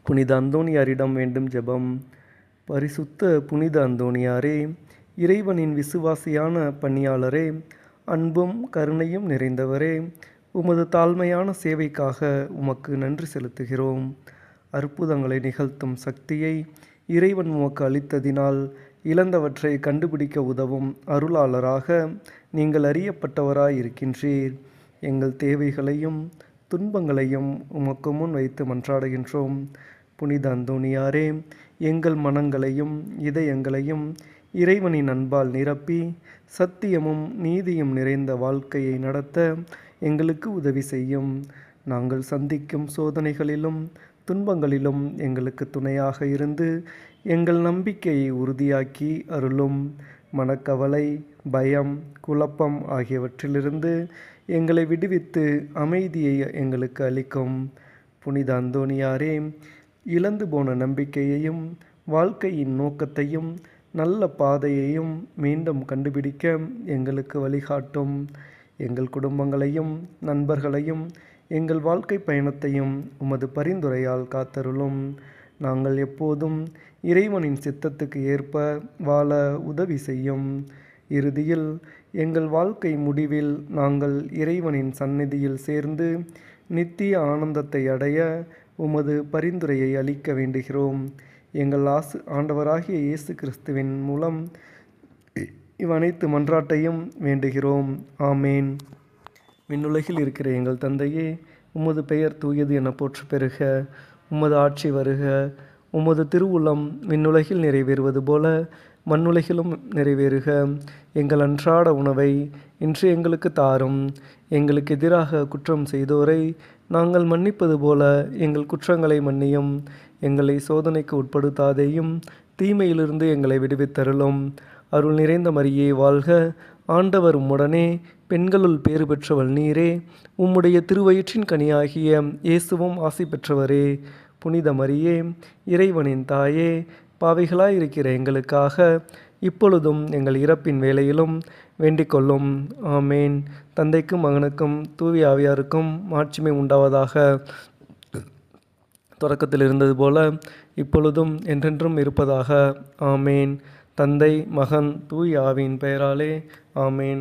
புனித அந்தோணியாரிடம் வேண்டும் ஜெபம். பரிசுத்த புனித அந்தோணியாரே, இறைவனின் விசுவாசியான பணியாளரே, அன்பும் கருணையும் நிறைந்தவரே, உமது தாழ்மையான சேவைக்காக உமக்கு நன்றி செலுத்துகிறோம். அற்புதங்களை நிகழ்த்தும் சக்தியை இறைவன் உமக்கு அளித்ததினால் இழந்தவற்றை கண்டுபிடிக்க உதவும் அருளாளராக நீங்கள் அறியப்பட்டவராயிருக்கின்றீர். எங்கள் தேவைகளையும் துன்பங்களையும் உமக்கு முன் வைத்து மன்றாடுகின்றோம். புனித அந்தோணியாரே, எங்கள் மனங்களையும் இதயங்களையும் இறைவனின் அன்பால் நிரப்பி சத்தியமும் நீதியும் நிறைந்த வாழ்க்கையை நடத்த எங்களுக்கு உதவி செய்யும். நாங்கள் சந்திக்கும் சோதனைகளிலும் துன்பங்களிலும் எங்களுக்கு துணையாக இருந்து எங்கள் நம்பிக்கையை உறுதியாக்கி அருளும். மனக்கவலை, பயம், குழப்பம் ஆகியவற்றிலிருந்து எங்களை விடுவித்து அமைதியை எங்களுக்கு அளிக்கும். புனித அந்தோணியாரே, இழந்து போன நம்பிக்கையையும் வாழ்க்கையின் நோக்கத்தையும் நல்ல பாதையையும் மீண்டும் கண்டுபிடிக்க எங்களுக்கு வழிகாட்டும். எங்கள் குடும்பங்களையும் நண்பர்களையும் எங்கள் வாழ்க்கை பயணத்தையும் உமது பரிந்துரையால் காத்தருளும். நாங்கள் எப்போதும் இறைவனின் சித்தத்துக்கு ஏற்ப வாழ உதவி செய்யும். இறுதியில் எங்கள் வாழ்க்கை முடிவில் நாங்கள் இறைவனின் சந்நிதியில் சேர்ந்து நித்திய ஆனந்தத்தை அடைய உமது பரிந்துரையை அளிக்க வேண்டுகிறோம். எங்கள் ஆண்டவராகிய இயேசு கிறிஸ்துவின் மூலம் இவ்வனைத்து மன்றாட்டையும் வேண்டுகிறோம். ஆமேன். விண்ணுலகில் இருக்கிற எங்கள் தந்தையே, உமது பெயர் தூயது என போற்று பெறுக. உமது ஆட்சி வருக. உமது திருவுளம் விண்ணுலகில் நிறைவேறுவது போல மண்ணுலகிலும் நிறைவேறுக. எங்கள் அன்றாட உணவை இன்று எங்களுக்கு தாரும். எங்களுக்கு எதிராக குற்றம் செய்தோரை நாங்கள் மன்னிப்பது போல எங்கள் குற்றங்களை மன்னியும். எங்களை சோதனைக்கு உட்படுத்தாதேயும், தீமையிலிருந்து எங்களை விடுவித்தருளும். அருள் நிறைந்த மரியே வாழ்க. ஆண்டவர் உம்முடனே, பெண்களுள் பேறு பெற்றவள் நீரே. உம்முடைய திருவயிற்றின் கனியாகிய இயேசுவும் ஆசி பெற்றவரே. புனித மரியே, இறைவனின் தாயே, பாவிகளாயிருக்கிற எங்களுக்காக இப்பொழுதும் எங்கள் இறப்பின் வேளையிலும் வேண்டிக் கொள்ளும். ஆமேன். தந்தைக்கும் மகனுக்கும் தூய ஆவியாருக்கும் மாட்சிமை உண்டாவதாக. தொடக்கத்தில் இருந்தது போல இப்பொழுதும் என்றென்றும் இருப்பதாக. ஆமேன். தந்தை, மகன், தூய ஆவியின் பெயராலே. ஆமேன்.